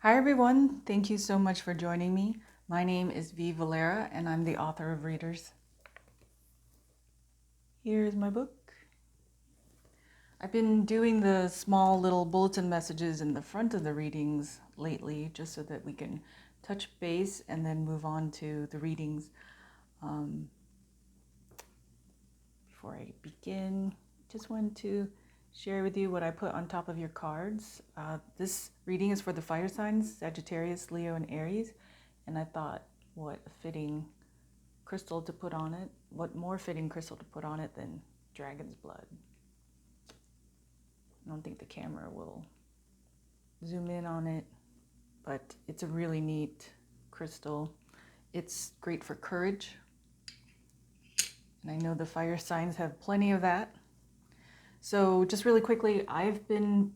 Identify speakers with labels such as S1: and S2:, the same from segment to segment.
S1: Hi everyone, thank you so much for joining me. My name is V Valera and I'm the author of Readers. Here's my book. I've been doing the small little bulletin messages in the front of the readings lately just so that we can touch base and then move on to the readings. Before I begin, just wanted to share with you what I put on top of your cards. This reading is for the fire signs, Sagittarius, Leo, and Aries. And I thought, what a fitting crystal to put on it. What more fitting crystal to put on it than dragon's blood? I don't think the camera will zoom in on it, but it's a really neat crystal. It's great for courage. And I know the fire signs have plenty of that. So just really quickly, I've been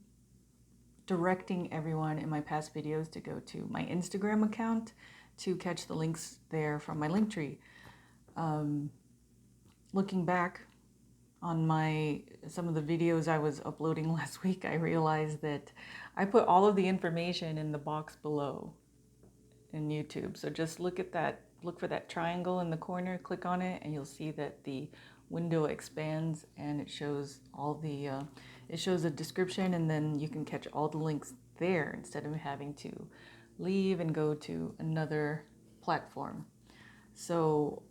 S1: directing everyone in my past videos to go to my Instagram account to catch the links there from my link tree. Looking back on some of the videos I was uploading last week, I realized that I put all of the information in the box below in YouTube. So just look for that triangle in the corner, click on it, and you'll see that the window expands and it shows it shows a description, and then you can catch all the links there instead of having to leave and go to another platform. So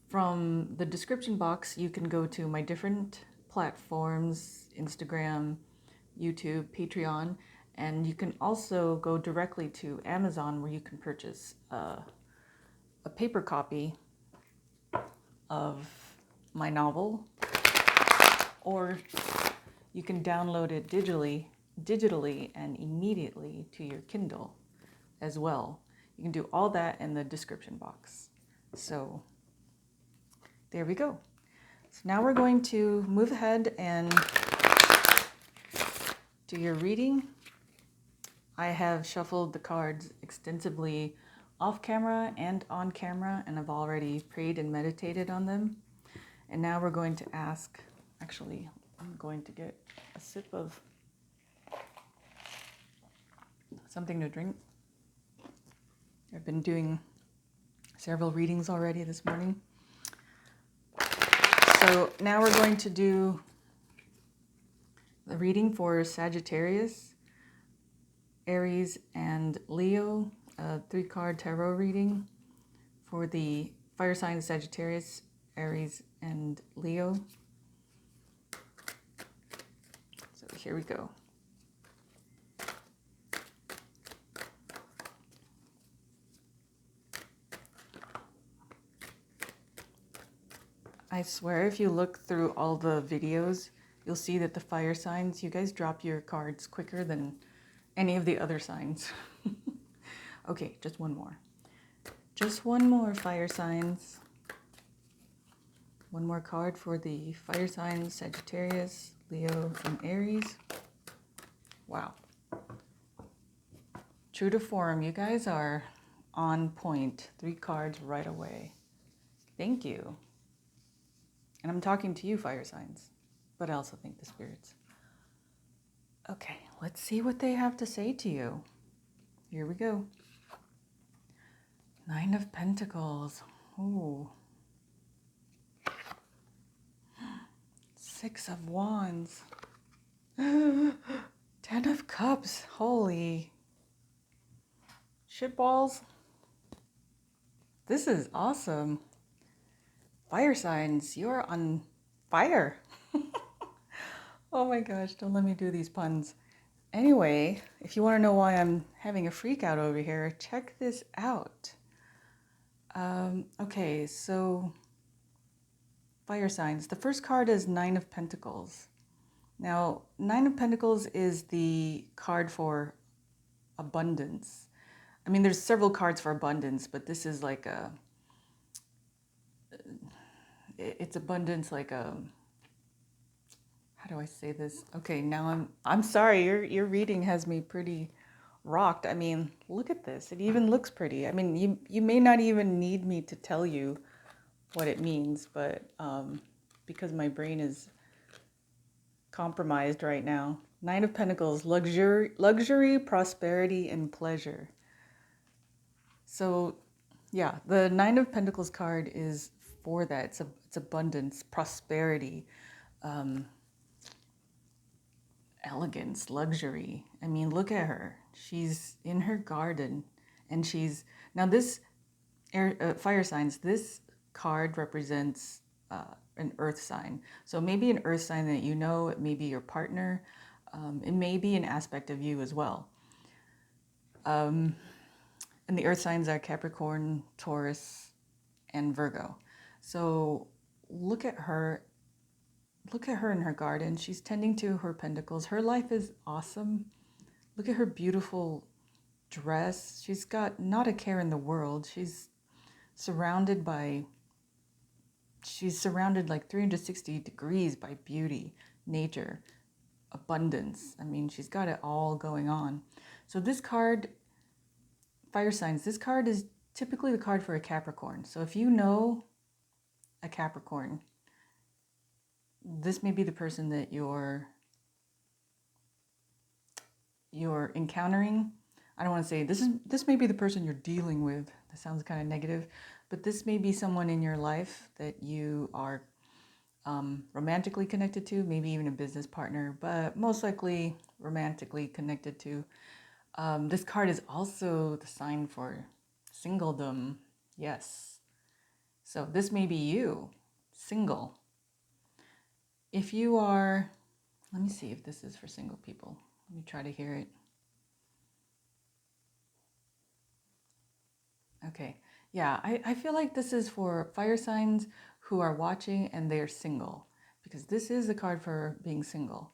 S1: from the description box, you can go to my different platforms, Instagram, YouTube, Patreon, and you can also go directly to Amazon where you can purchase a paper copy of my novel, or you can download it digitally and immediately to your Kindle as well. You can do all that in the description box. So there we go. So now we're going to move ahead and do your reading. I have shuffled the cards extensively off camera and on camera, and I've already prayed and meditated on them. And now we're going to ask, actually, I'm going to get a sip of something to drink. I've been doing several readings already this morning. So now we're going to do the reading for Sagittarius, Aries, and Leo, a 3-card tarot reading for the fire signs Sagittarius, Aries, and Leo. So here we go. I swear if you look through all the videos, you'll see that the fire signs, you guys drop your cards quicker than any of the other signs. Okay, just one more. Just one more, fire signs. One more card for the fire signs, Sagittarius, Leo, and Aries. Wow. True to form, you guys are on point. 3 cards right away. Thank you. And I'm talking to you, fire signs, but I also thank the spirits. Okay, let's see what they have to say to you. Here we go. 9 of Pentacles. Ooh. 6 of Wands. 10 of Cups. Holy shitballs. This is awesome. Fire signs, you're on fire. Oh my gosh, don't let me do these puns. Anyway, if you want to know why I'm having a freak out over here, check this out. Okay, so fire signs. The first card is 9 of Pentacles. Now, 9 of Pentacles is the card for abundance. I mean, there's several cards for abundance, but this is like it's abundance like a, how do I say this? Okay, now I'm sorry, your reading has me pretty rocked. I mean, look at this. It even looks pretty. I mean, you may not even need me to tell you what it means, but because my brain is compromised right now, Nine of Pentacles, luxury, prosperity, and pleasure. So, yeah, the Nine of Pentacles card is for that. It's abundance, prosperity, um, elegance, luxury. I mean, look at her. She's in her garden, and she's now this fire signs. This card represents an earth sign. So maybe an earth sign that you know. It may be your partner. It may be an aspect of you as well. And the earth signs are Capricorn, Taurus, and Virgo. So look at her. Look at her in her garden. She's tending to her pentacles. Her life is awesome. Look at her beautiful dress. She's got not a care in the world. She's surrounded like 360 degrees by beauty, nature, abundance. I mean, she's got it all going on. So this card, fire signs, this card is typically the card for a Capricorn. So if you know a Capricorn, this may be the person that you're encountering. I don't want to say this may be the person you're dealing with. That sounds kind of negative, but this may be someone in your life that you are romantically connected to, maybe even a business partner, but most likely romantically connected to. This card is also the sign for singledom. Yes. So this may be you, single. If you are, let me see if this is for single people. Let me try to hear it. Okay. Yeah, I feel like this is for fire signs who are watching and they're single, because this is the card for being single.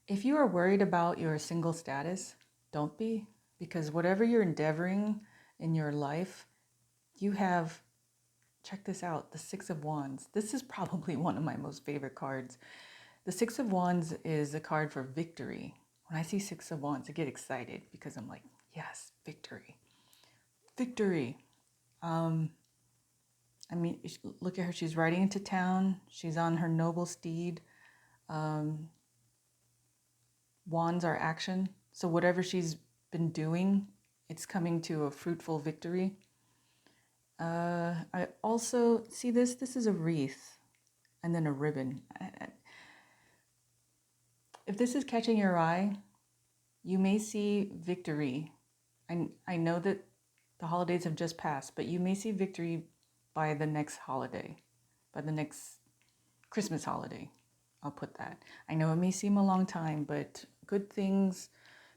S1: If you are worried about your single status, don't be, because whatever you're endeavoring in your life, you have, check this out, the Six of Wands. This is probably one of my most favorite cards. The Six of Wands is a card for victory. When I see Six of Wands, I get excited because I'm like, yes, victory. Victory. I mean, look at her. She's riding into town. She's on her noble steed. Wands are action. So whatever she's been doing, it's coming to a fruitful victory. I also see this. This is a wreath and then a ribbon. If this is catching your eye, you may see victory. I know that the holidays have just passed, but you may see victory by the next holiday, by the next Christmas holiday. I'll put that. I know it may seem a long time, but good things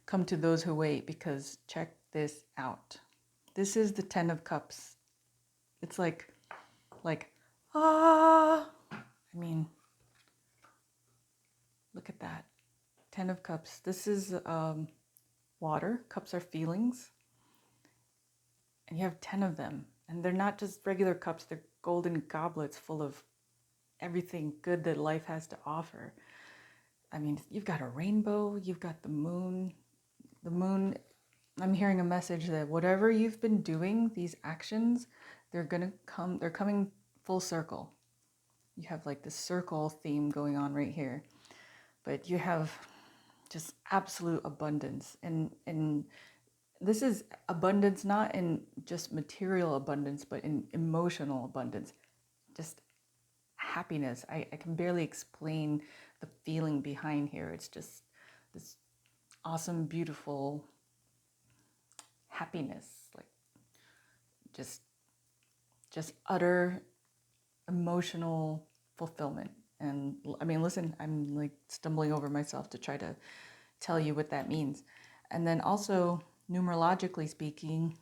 S1: come to those who wait, because check this out. This is the Ten of Cups. It's like, I mean, look at that. Ten of Cups. This is water. Cups are feelings. And you have 10 of them. And they're not just regular cups. They're golden goblets full of everything good that life has to offer. I mean, you've got a rainbow. You've got the moon. The moon, I'm hearing a message that whatever you've been doing, these actions, they're coming full circle. You have like this circle theme going on right here. But you have just absolute abundance. And this is abundance, not in just material abundance, but in emotional abundance. Just happiness. I can barely explain the feeling behind here. It's just this awesome, beautiful happiness, like just utter emotional fulfillment. And I mean, listen, I'm like stumbling over myself to try to tell you what that means. And then also, numerologically speaking,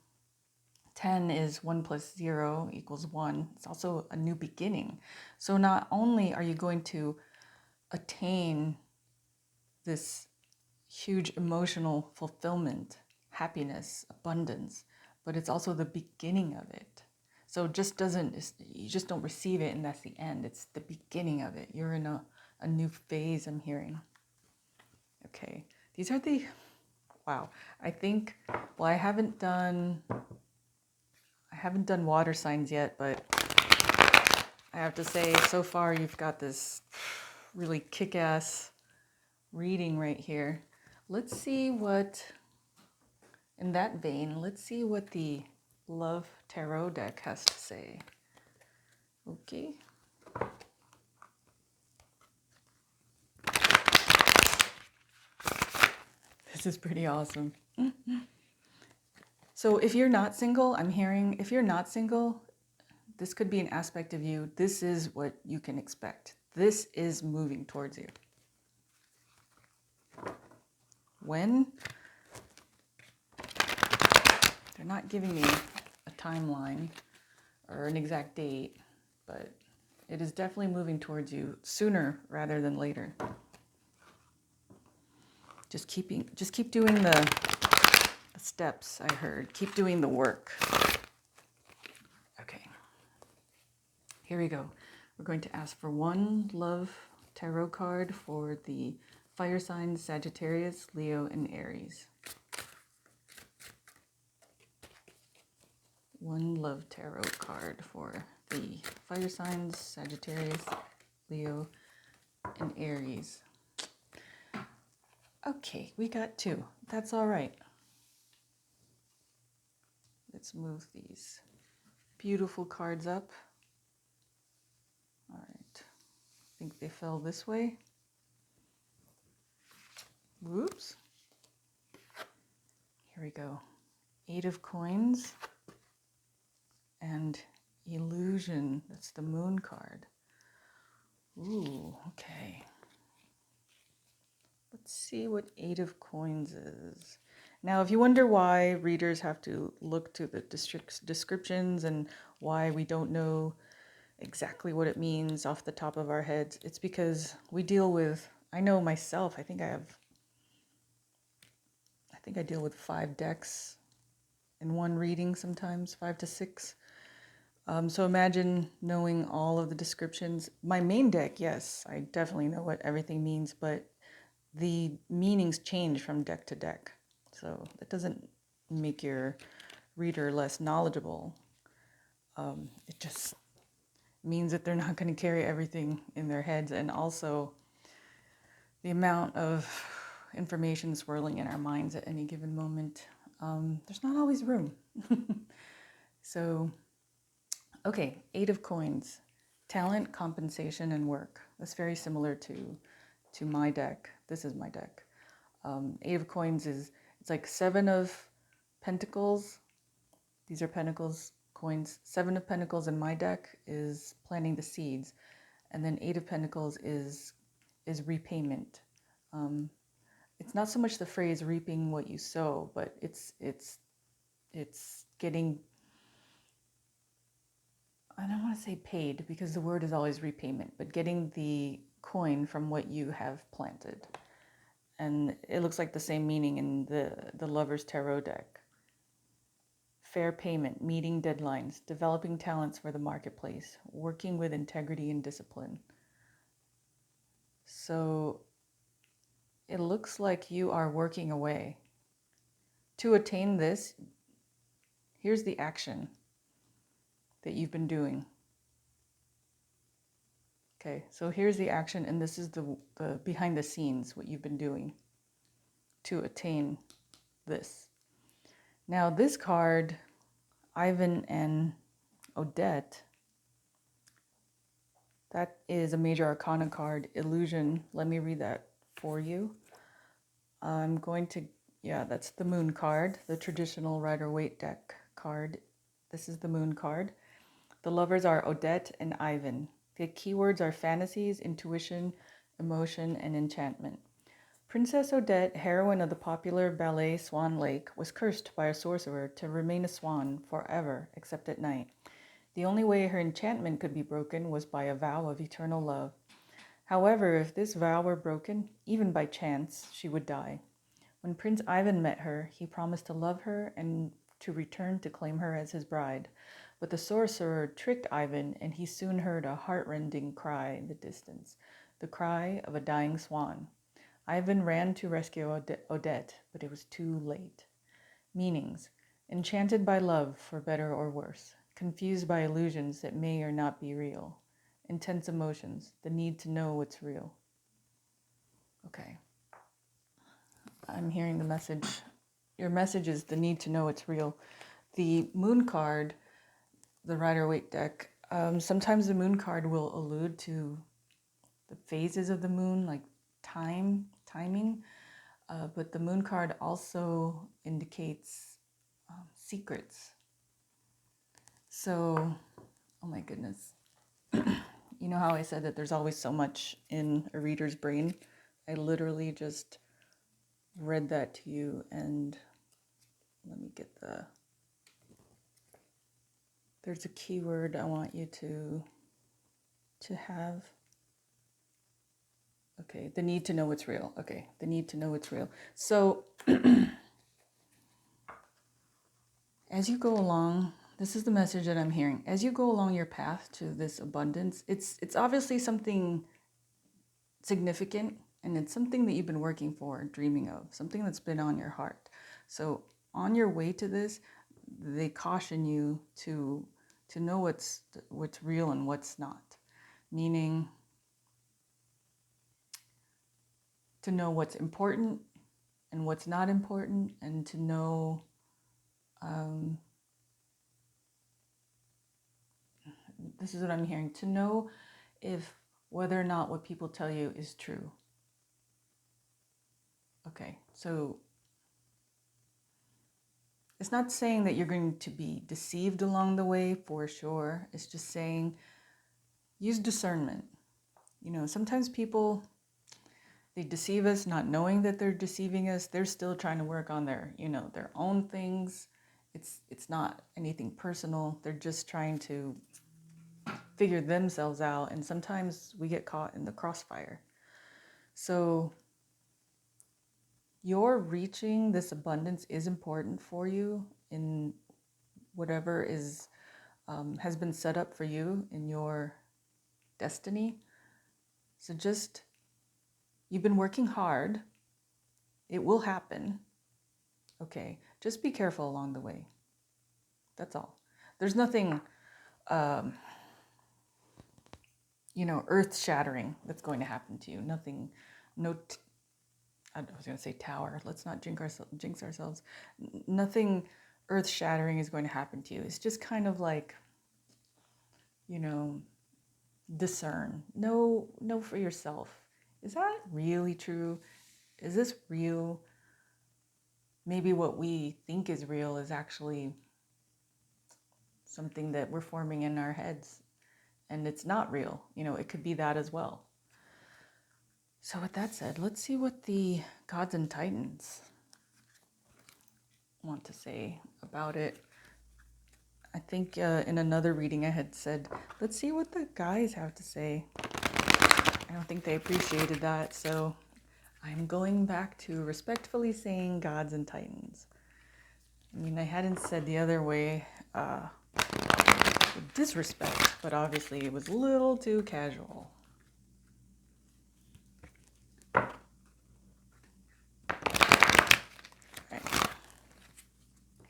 S1: 10 is 1 plus 0 equals 1. It's also a new beginning. So not only are you going to attain this huge emotional fulfillment, happiness, abundance, but it's also the beginning of it. So you just don't receive it and that's the end. It's the beginning of it. You're in a new phase, I'm hearing. Okay, these are wow. I think, well, I haven't done water signs yet, but I have to say, so far you've got this really kick-ass reading right here. Let's see what, in that vein, let's see what the Love Tarot deck has to say. Okay. This is pretty awesome. So if you're not single, I'm hearing, if you're not single, this could be an aspect of you. This is what you can expect. This is moving towards you. When? They're not giving me a timeline or an exact date, but it is definitely moving towards you sooner rather than later. Just keep doing the steps, I heard. Keep doing the work. Okay. Here we go. We're going to ask for one love tarot card for the fire signs Sagittarius, Leo, and Aries. One love tarot card for the fire signs Sagittarius, Leo, and Aries. Okay, we got two. That's all right. Let's move these beautiful cards up. All right. I think they fell this way. Whoops. Here we go. 8 of Coins and Illusion. That's the Moon card. Ooh, okay. Let's see what 8 of Coins is. Now, if you wonder why readers have to look to the descriptions and why we don't know exactly what it means off the top of our heads, it's because we deal with, I know myself, I think I deal with 5 decks in one reading sometimes, 5 to 6. So imagine knowing all of the descriptions. My main deck, yes, I definitely know what everything means, but the meanings change from deck to deck. So that doesn't make your reader less knowledgeable. It just means that they're not going to carry everything in their heads. And also the amount of information swirling in our minds at any given moment, there's not always room. So, okay, 8 of Coins, talent, compensation, and work. That's very similar to my deck. This is my deck. 8 of Coins it's like 7 of Pentacles. These are Pentacles, coins. 7 of Pentacles in my deck is planting the seeds. And then 8 of Pentacles is repayment. It's not so much the phrase reaping what you sow, but it's getting, I don't want to say paid because the word is always repayment, but getting the coin from what you have planted. And it looks like the same meaning in the Lover's Tarot deck. Fair payment, meeting deadlines, developing talents for the marketplace, working with integrity and discipline. So it looks like you are working away. To attain this, here's the action that you've been doing. Okay, so here's the action, and this is the behind the scenes, what you've been doing to attain this. Now this card, Ivan and Odette, that is a major arcana card, Illusion. Let me read that for you. I'm going to, yeah, that's the Moon card, the traditional Rider-Waite deck card. This is the Moon card. The lovers are Odette and Ivan. The keywords are fantasies, intuition, emotion, and enchantment. Princess Odette, heroine of the popular ballet Swan Lake, was cursed by a sorcerer to remain a swan forever except at night. The only way her enchantment could be broken was by a vow of eternal love. However, if this vow were broken, even by chance, she would die. When Prince Ivan met her, he promised to love her and to return to claim her as his bride. But the sorcerer tricked Ivan, and he soon heard a heart-rending cry in the distance, the cry of a dying swan. Ivan ran to rescue Odette, but it was too late. Meanings: enchanted by love, for better or worse. Confused by illusions that may or not be real. Intense emotions, the need to know what's real. Okay. I'm hearing the message. Your message is the need to know it's real. The moon card, the Rider-Waite deck, sometimes the moon card will allude to the phases of the moon, like timing. But the moon card also indicates secrets. So, oh my goodness. You know how I said that there's always so much in a reader's brain? I literally just read that to you, and let me get there's a keyword I want you to have. Okay, the need to know it's real. Okay, the need to know it's real. So as you go along, this is the message that I'm hearing. As you go along your path to this abundance, it's obviously something significant, and it's something that you've been working for, dreaming of, something that's been on your heart. So on your way to this, they caution you to know what's real and what's not, meaning to know what's important and what's not important, and to know this is what I'm hearing, to know if whether or not what people tell you is true. Okay, so it's not saying that you're going to be deceived along the way, for sure. It's just saying use discernment. You know, sometimes people, they deceive us not knowing that they're deceiving us. They're still trying to work on their, their own things. It's not anything personal. They're just trying to figure themselves out, and sometimes we get caught in the crossfire. So your reaching this abundance is important for you in whatever is has been set up for you in your destiny. So just, you've been working hard. It will happen. Okay, just be careful along the way. That's all. There's nothing earth-shattering that's going to happen to you. Nothing, I was going to say tower. Let's not jinx ourselves. Nothing earth-shattering is going to happen to you. It's just kind of like, discern. Know for yourself. Is that really true? Is this real? Maybe what we think is real is actually something that we're forming in our heads, and it's not real. It could be that as well. So with that said, let's see what the gods and titans want to say about it. I think in another reading I had said, let's see what the guys have to say. I don't think they appreciated that, so I'm going back to respectfully saying gods and titans. I mean, I hadn't said the other way with disrespect, but obviously it was a little too casual.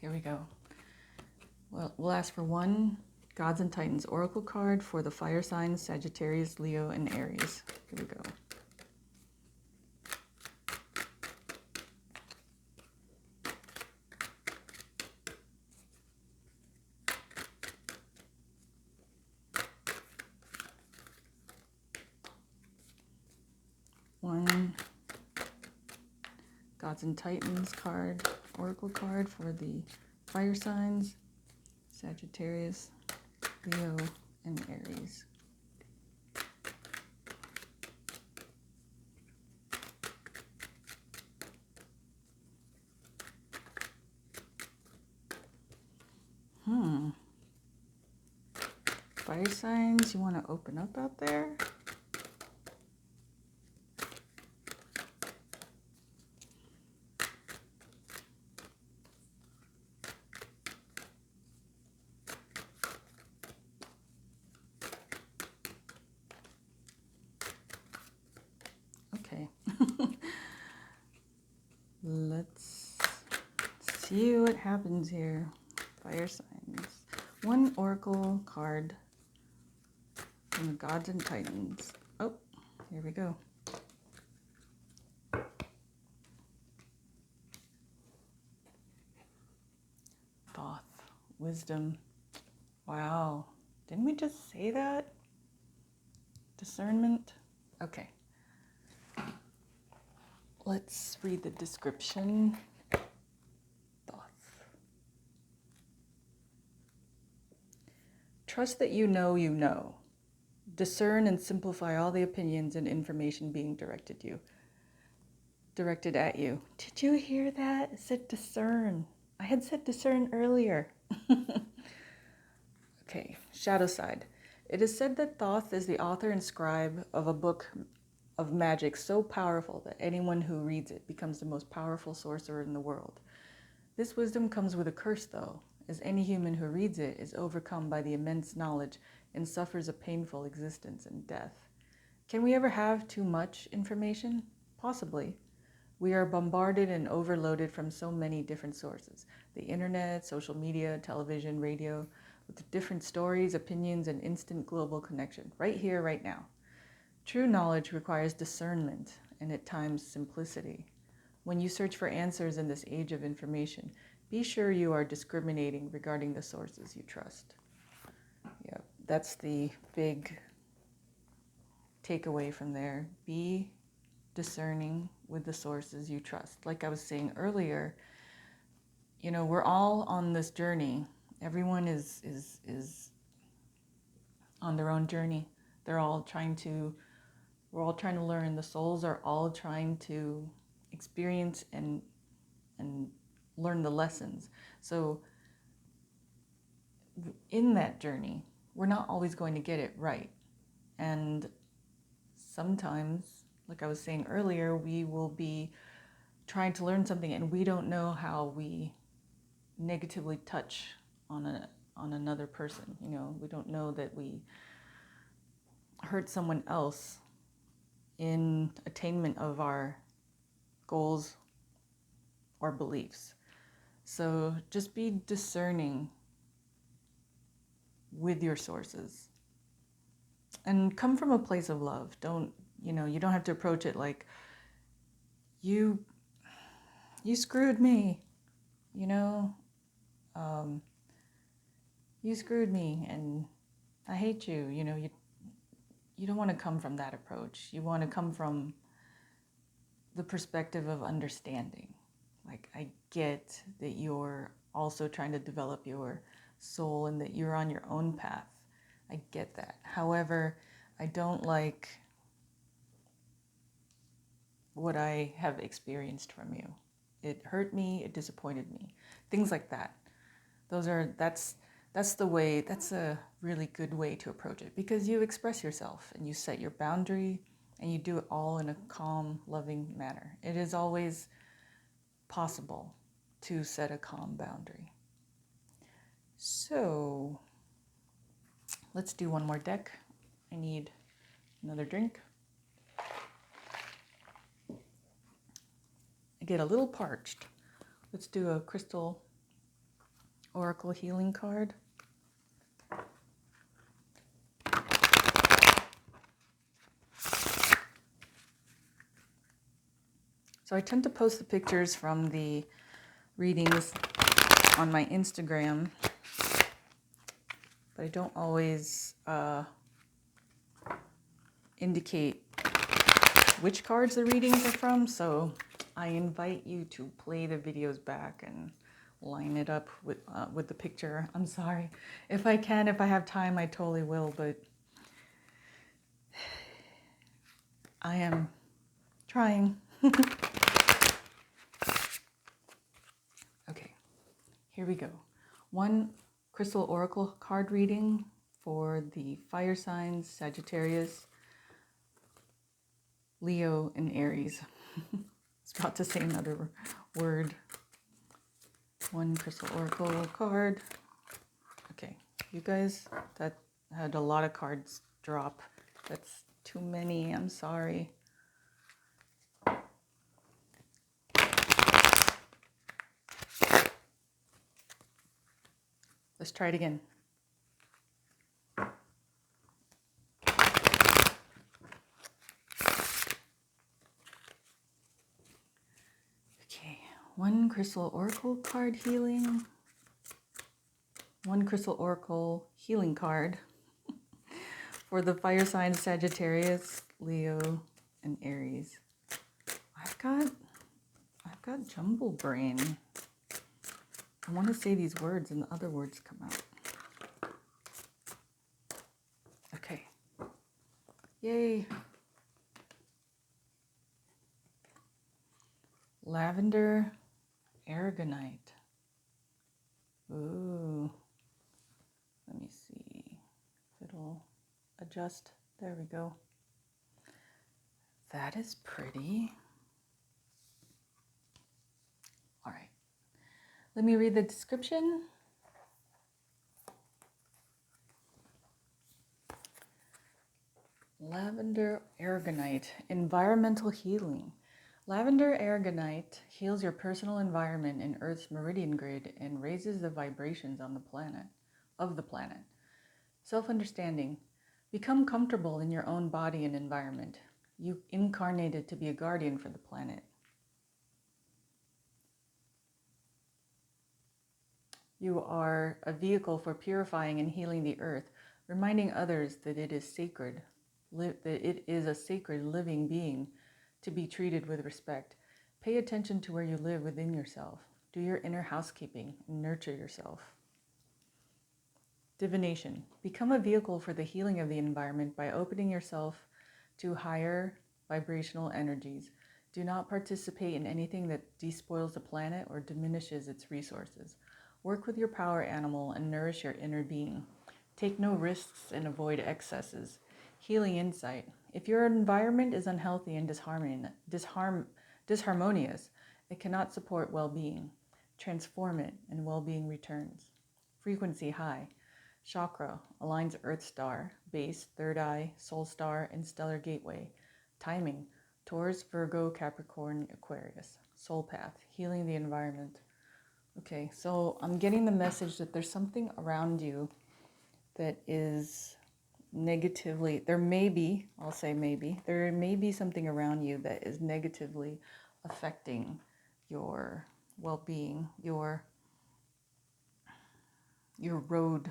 S1: Here we go. Well, we'll ask for one Gods and Titans Oracle card for the fire signs Sagittarius, Leo, and Aries. Here we go. One Gods and Titans card, Oracle card for the fire signs Sagittarius, Leo, and Aries. Fire signs, you want to open up out there? Okay. Let's see what happens here. Fire signs. One Oracle card from the Gods and Titans. Oh, here we go. wisdom. Wow. Didn't we just say that? Discernment? Okay. Let's read the description. Thoughts. Trust that you know you know. Discern and simplify all the opinions and information being directed at you. Did you hear that? It said discern. I had said discern earlier. Okay, shadow side. It is said that Thoth is the author and scribe of a book of magic so powerful that anyone who reads it becomes the most powerful sorcerer in the world. This wisdom comes with a curse, though, as any human who reads it is overcome by the immense knowledge and suffers a painful existence and death. Can we ever have too much information? Possibly. We are bombarded and overloaded from so many different sources. The internet, social media, television, radio, with different stories, opinions, and instant global connection, right here, right now. True knowledge requires discernment and at times simplicity. When you search for answers in this age of information, be sure you are discriminating regarding the sources you trust. Yeah, that's the big takeaway from there. Be discerning with the sources you trust. Like I was saying earlier, you know, we're all on this journey. Everyone is on their own journey. We're all trying to learn. The souls are all trying to experience and learn the lessons. So in that journey, we're not always going to get it right. And sometimes, like I was saying earlier, we will be trying to learn something and we don't know how we negatively touch on another person. You know, we don't know that we hurt someone else in attainment of our goals or beliefs. So just be discerning with your sources and come from a place of love. You don't have to approach it like you screwed me, you screwed me and I hate you. You don't want to come from that approach. You want to come from the perspective of understanding. Like, I get that you're also trying to develop your soul and that you're on your own path. I get that. However, I don't like what I have experienced from you. It hurt me, it disappointed me. Things like that. That's a really good way to approach it, because you express yourself and you set your boundary and you do it all in a calm, loving manner. It is always possible to set a calm boundary. So let's do one more deck. I need another drink. I get a little parched. Let's do a crystal oracle healing card. So I tend to post the pictures from the readings on my Instagram, but I don't always indicate which cards the readings are from, so I invite you to play the videos back and line it up with the picture. I'm sorry. If I have time, I totally will, but I am trying. Okay, here we go. One crystal oracle card reading for the fire signs, Sagittarius, Leo, and Aries. I was about to say another word. One crystal oracle card. Okay, you guys, that had a lot of cards drop. That's too many, I'm sorry. Let's try it again. Okay, one crystal oracle card healing one crystal oracle healing card for the fire signs Sagittarius, Leo, and Aries. I've got jumble brain. I want to say these words and the other words come out. Okay. Yay. Lavender aragonite. Ooh. Let me see if it'll adjust. There we go. That is pretty. All right. Let me read the description. Lavender aragonite, environmental healing. Lavender aragonite heals your personal environment in Earth's meridian grid and raises the vibrations on the planet. Self-understanding. Become comfortable in your own body and environment. You incarnated to be a guardian for the planet. You are a vehicle for purifying and healing the earth, reminding others that it is sacred, that it is a sacred living being to be treated with respect. Pay attention to where you live within yourself. Do your inner housekeeping and nurture yourself. Divination. Become a vehicle for the healing of the environment by opening yourself to higher vibrational energies. Do not participate in anything that despoils the planet or diminishes its resources. Work with your power animal and nourish your inner being. Take no risks and avoid excesses. Healing insight. If your environment is unhealthy and disharmonious, it cannot support well-being. Transform it and well-being returns. Frequency high. Chakra aligns Earth Star, base, third eye, soul star, and stellar gateway. Timing. Taurus, Virgo, Capricorn, Aquarius. Soul path. Healing the environment. Okay, so I'm getting the message that there's something around you that is negatively, there may be something around you that is negatively affecting your well-being, your road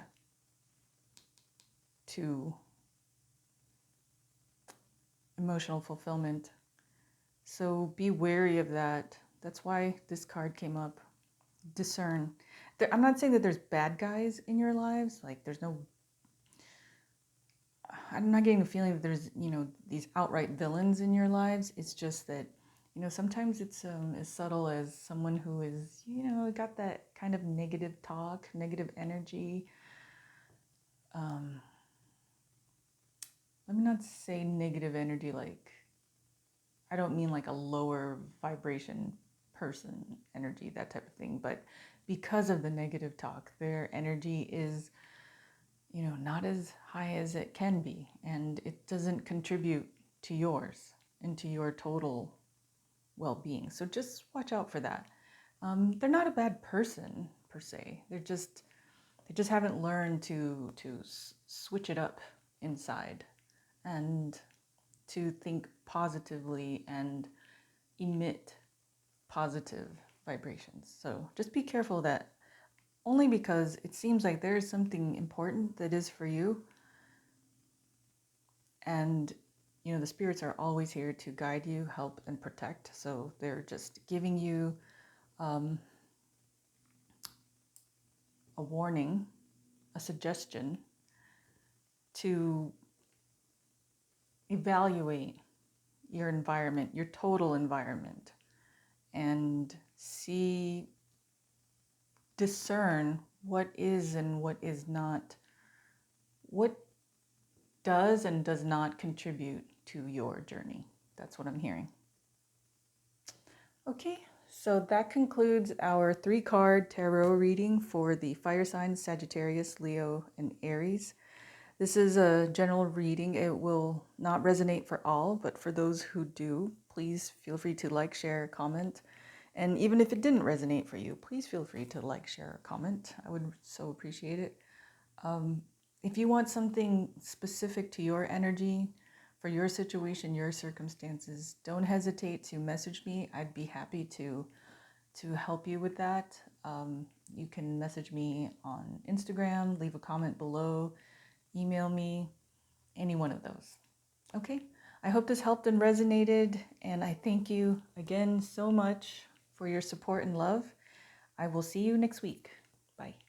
S1: to emotional fulfillment. So be wary of that. That's why this card came up. Discern. I'm not saying that there's bad guys in your lives. Like I'm not getting the feeling that there's, these outright villains in your lives. It's just that, sometimes it's as subtle as someone who is, got that kind of negative talk, negative energy. Let me not say negative energy like, I don't mean like a lower vibration person energy, that type of thing. But because of the negative talk, their energy is, not as high as it can be. And it doesn't contribute to yours and to your total well-being. So just watch out for that. They're not a bad person per se. They just haven't learned to switch it up inside and to think positively and emit positive vibrations. So just be careful of that, only because it seems like there is something important that is for you. And, the spirits are always here to guide you, help, and protect. So they're just giving you a warning, a suggestion to evaluate your environment, your total environment, and discern what is and what is not, what does and does not contribute to your journey. That's what I'm hearing. Okay, so that concludes our 3-card tarot reading for the fire signs Sagittarius, Leo, and Aries. This is a general reading. It will not resonate for all, but for those who do, please feel free to like, share, comment. And even if it didn't resonate for you, please feel free to like, share, or comment. I would so appreciate it. If you want something specific to your energy, for your situation, your circumstances, don't hesitate to message me. I'd be happy to help you with that. You can message me on Instagram, leave a comment below, email me, any one of those. Okay, I hope this helped and resonated, and I thank you again so much for your support and love. I will see you next week. Bye.